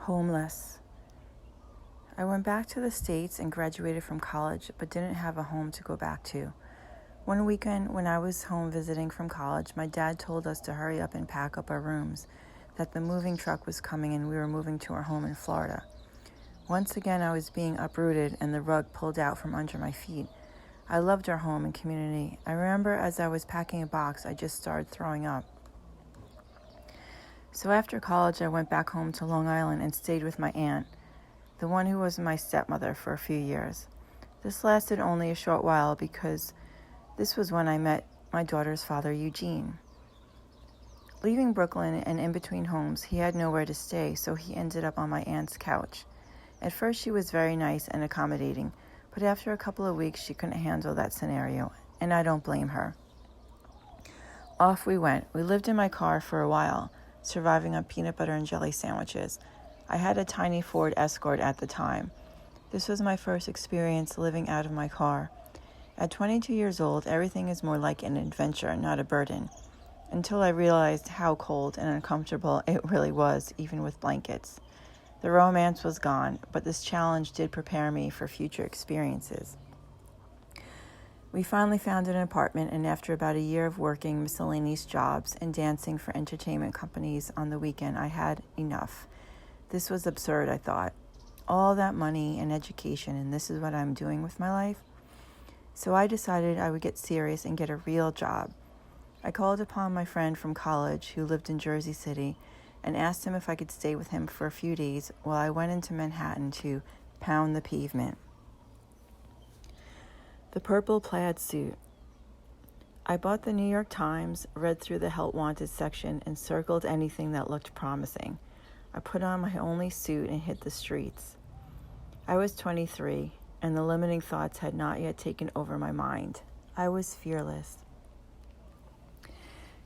Homeless. I went back to the States and graduated from college, but didn't have a home to go back to. One weekend when I was home visiting from college, my dad told us to hurry up and pack up our rooms, that the moving truck was coming and we were moving to our home in Florida. Once again, I was being uprooted and the rug pulled out from under my feet. I loved our home and community. I remember as I was packing a box, I just started throwing up. So after college, I went back home to Long Island and stayed with my aunt, the one who was my stepmother, for a few years. This lasted only a short while because this was when I met my daughter's father, Eugene. Leaving Brooklyn and in between homes, he had nowhere to stay, so he ended up on my aunt's couch. At first, she was very nice and accommodating, but after a couple of weeks, she couldn't handle that scenario, and I don't blame her. Off we went. We lived in my car for a while, surviving on peanut butter and jelly sandwiches. I had a tiny Ford Escort at the time. This was my first experience living out of my car. At 22 years old, everything is more like an adventure, not a burden, until I realized how cold and uncomfortable it really was, even with blankets. The romance was gone, but this challenge did prepare me for future experiences. We finally found an apartment, and after about a year of working miscellaneous jobs and dancing for entertainment companies on the weekend, I had enough. This was absurd, I thought. All that money and education, and this is what I'm doing with my life? So I decided I would get serious and get a real job. I called upon my friend from college who lived in Jersey City and asked him if I could stay with him for a few days while I went into Manhattan to pound the pavement. The purple plaid suit. I bought the New York Times, read through the Help Wanted section, and circled anything that looked promising. I put on my only suit and hit the streets. I was 23, and the limiting thoughts had not yet taken over my mind. I was fearless.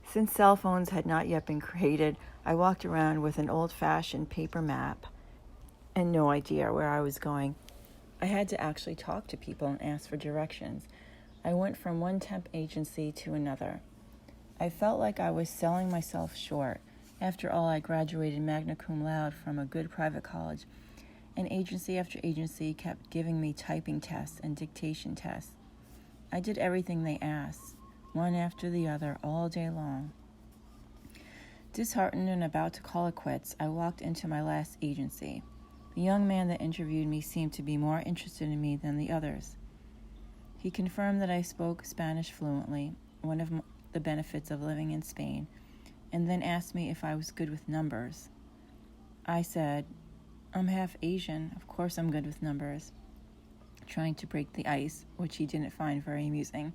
Since cell phones had not yet been created, I walked around with an old-fashioned paper map and no idea where I was going. I had to actually talk to people and ask for directions. I went from one temp agency to another. I felt like I was selling myself short. After all, I graduated magna cum laude from a good private college, and agency after agency kept giving me typing tests and dictation tests. I did everything they asked, one after the other, all day long. Disheartened and about to call it quits, I walked into my last agency. The young man that interviewed me seemed to be more interested in me than the others. He confirmed that I spoke Spanish fluently, one of the benefits of living in Spain, and then asked me if I was good with numbers. I said, "I'm half Asian, of course I'm good with numbers," trying to break the ice, which he didn't find very amusing.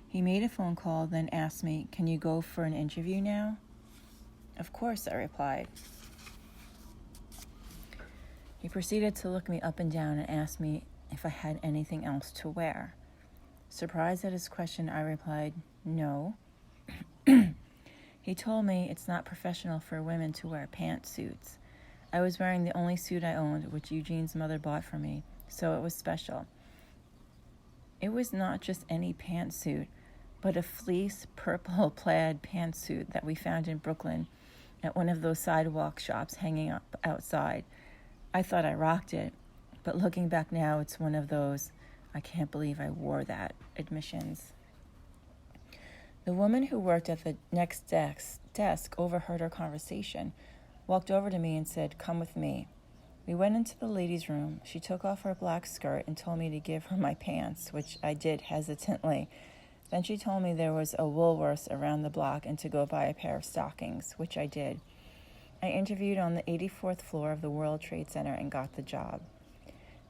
He made a phone call, then asked me, "Can you go for an interview now?" "Of course," I replied. He proceeded to look me up and down and asked me if I had anything else to wear. Surprised at his question, I replied, "No." He told me it's not professional for women to wear pantsuits. I was wearing the only suit I owned, which Eugene's mother bought for me, so it was special. It was not just any pantsuit, but a fleece purple plaid pantsuit that we found in Brooklyn at one of those sidewalk shops hanging up outside. I thought I rocked it, but looking back now, it's one of those, "I can't believe I wore that" admissions. The woman who worked at the next desk overheard our conversation, walked over to me and said, "Come with me." We went into the ladies' room. She took off her black skirt and told me to give her my pants, which I did hesitantly. Then she told me there was a Woolworths around the block and to go buy a pair of stockings, which I did. I interviewed on the 84th floor of the World Trade Center and got the job.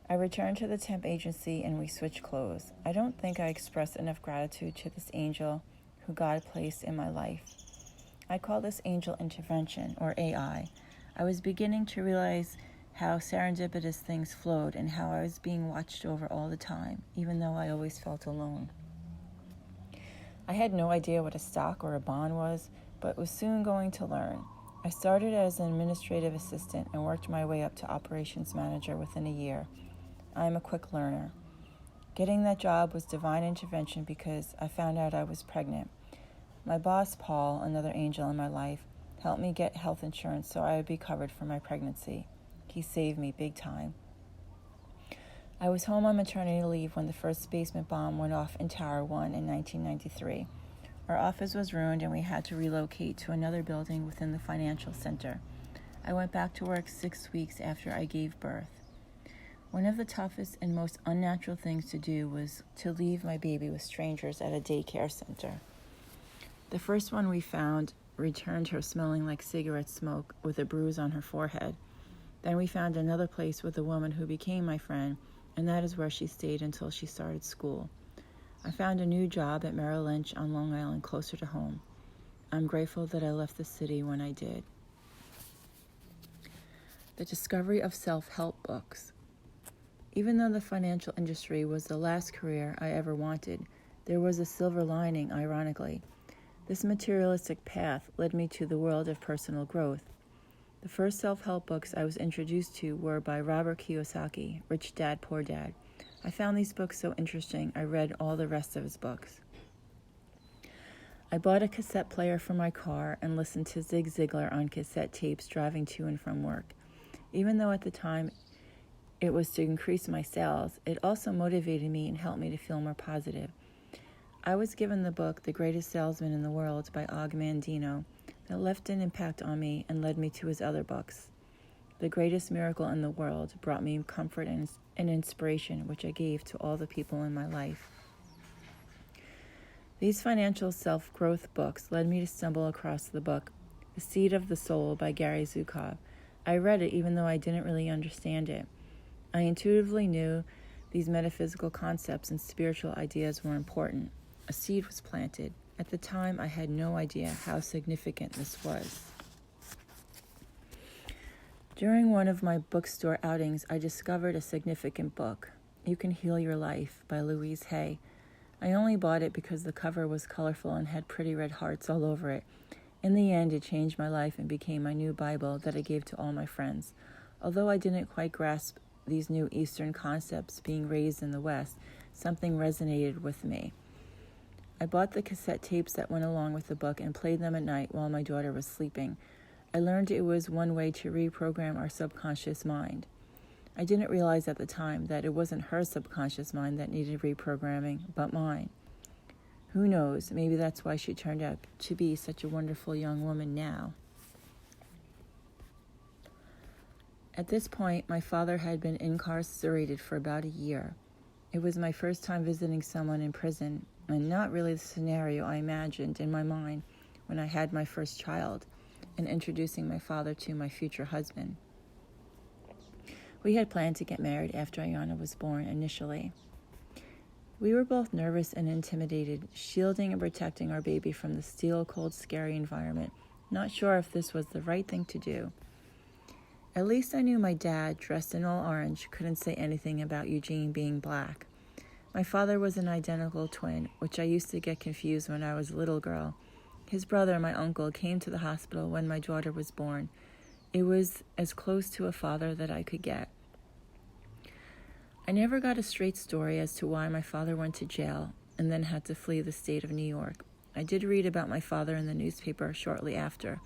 I returned to the temp agency and we switched clothes. I don't think I expressed enough gratitude to this angel who God placed in my life. I call this angel intervention, or AI. I was beginning to realize how serendipitous things flowed and how I was being watched over all the time, even though I always felt alone. I had no idea what a stock or a bond was, but was soon going to learn. I started as an administrative assistant and worked my way up to operations manager within a year. I am a quick learner. Getting that job was divine intervention because I found out I was pregnant. My boss, Paul, another angel in my life, helped me get health insurance so I would be covered for my pregnancy. He saved me big time. I was home on maternity leave when the first basement bomb went off in Tower 1 in 1993. Our office was ruined and we had to relocate to another building within the financial center. I went back to work 6 weeks after I gave birth. One of the toughest and most unnatural things to do was to leave my baby with strangers at a daycare center. The first one we found returned her smelling like cigarette smoke with a bruise on her forehead. Then we found another place with a woman who became my friend, and that is where she stayed until she started school. I found a new job at Merrill Lynch on Long Island, closer to home. I'm grateful that I left the city when I did. The discovery of self-help books. Even though the financial industry was the last career I ever wanted, there was a silver lining, ironically. This materialistic path led me to the world of personal growth. The first self-help books I was introduced to were by Robert Kiyosaki, Rich Dad, Poor Dad. I found these books so interesting, I read all the rest of his books. I bought a cassette player for my car and listened to Zig Ziglar on cassette tapes driving to and from work. Even though at the time it was to increase my sales, it also motivated me and helped me to feel more positive. I was given the book The Greatest Salesman in the World by Og Mandino that left an impact on me and led me to his other books. The Greatest Miracle in the World brought me comfort and inspiration, which I gave to all the people in my life. These financial self-growth books led me to stumble across the book The Seed of the Soul by Gary Zukov. I read it even though I didn't really understand it. I intuitively knew these metaphysical concepts and spiritual ideas were important. A seed was planted. At the time, I had no idea how significant this was. During one of my bookstore outings, I discovered a significant book, You Can Heal Your Life by Louise Hay. I only bought it because the cover was colorful and had pretty red hearts all over it. In the end, it changed my life and became my new Bible that I gave to all my friends. Although I didn't quite grasp these new Eastern concepts being raised in the West, something resonated with me. I bought the cassette tapes that went along with the book and played them at night while my daughter was sleeping. I learned it was one way to reprogram our subconscious mind. I didn't realize at the time that it wasn't her subconscious mind that needed reprogramming, but mine. Who knows, maybe that's why she turned out to be such a wonderful young woman now. At this point, my father had been incarcerated for about a year. It was my first time visiting someone in prison, and not really the scenario I imagined in my mind when I had my first child, and introducing my father to my future husband. We had planned to get married after Ayana was born initially. We were both nervous and intimidated, shielding and protecting our baby from the steel, cold, scary environment, not sure if this was the right thing to do. At least I knew my dad, dressed in all orange, couldn't say anything about Eugene being black. My father was an identical twin, which I used to get confused when I was a little girl. His brother, my uncle, came to the hospital when my daughter was born. It was as close to a father that I could get. I never got a straight story as to why my father went to jail and then had to flee the state of New York. I did read about my father in the newspaper shortly after.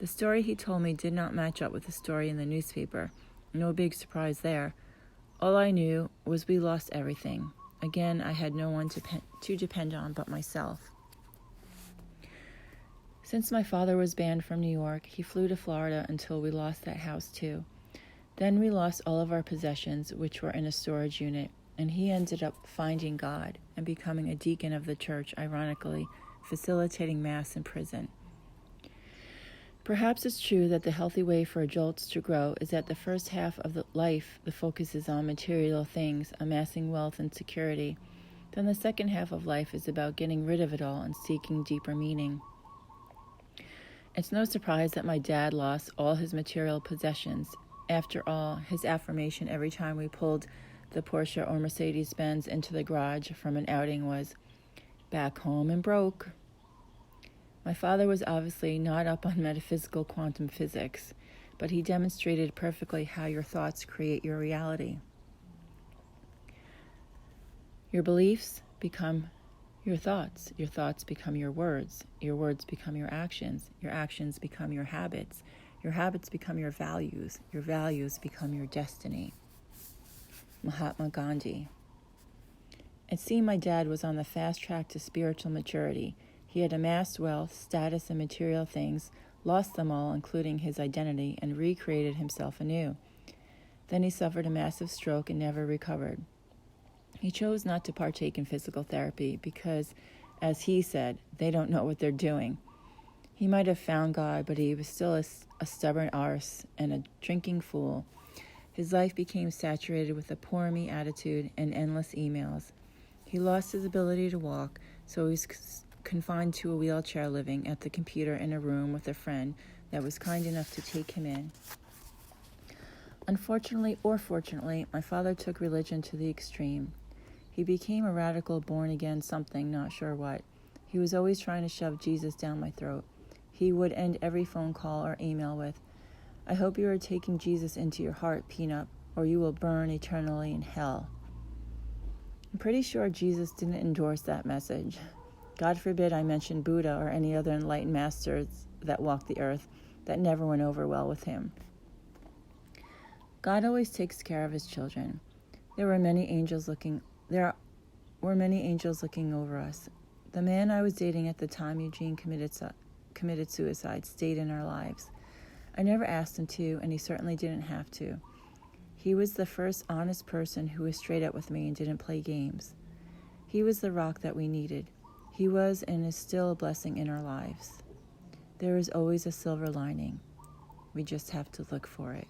The story he told me did not match up with the story in the newspaper. No big surprise there. All I knew was we lost everything. Again, I had no one to depend on but myself. Since my father was banned from New York, he flew to Florida until we lost that house too. Then we lost all of our possessions, which were in a storage unit, and he ended up finding God and becoming a deacon of the church, ironically, facilitating Mass in prison. Perhaps it's true that the healthy way for adults to grow is that the first half of life the focus is on material things, amassing wealth and security. Then the second half of life is about getting rid of it all and seeking deeper meaning. It's no surprise that my dad lost all his material possessions. After all, his affirmation every time we pulled the Porsche or Mercedes-Benz into the garage from an outing was, "Back home and broke." My father was obviously not up on metaphysical quantum physics, but he demonstrated perfectly how your thoughts create your reality. Your beliefs become your thoughts become your words become your actions become your habits, Your habits become your values become your destiny. Mahatma Gandhi. It seemed my dad was on the fast track to spiritual maturity. He had amassed wealth, status, and material things, lost them all, including his identity, and recreated himself anew. Then he suffered a massive stroke and never recovered. He chose not to partake in physical therapy because, as he said, they don't know what they're doing. He might have found God, but he was still a stubborn arse and a drinking fool. His life became saturated with a poor me attitude and endless emails. He lost his ability to walk, so he was confined to a wheelchair, living at the computer in a room with a friend that was kind enough to take him in. Unfortunately or fortunately, my father took religion to the extreme. He became a radical, born-again something, not sure what. He was always trying to shove Jesus down my throat. He would end every phone call or email with, "I hope you are taking Jesus into your heart, Peanut, or you will burn eternally in hell." I'm pretty sure Jesus didn't endorse that message. God forbid I mention Buddha or any other enlightened masters that walked the earth. That never went over well with him. God always takes care of his children. There were many angels looking over us. The man I was dating at the time Eugene committed suicide stayed in our lives. I never asked him to, and he certainly didn't have to. He was the first honest person who was straight up with me and didn't play games. He was the rock that we needed. He was and is still a blessing in our lives. There is always a silver lining. We just have to look for it.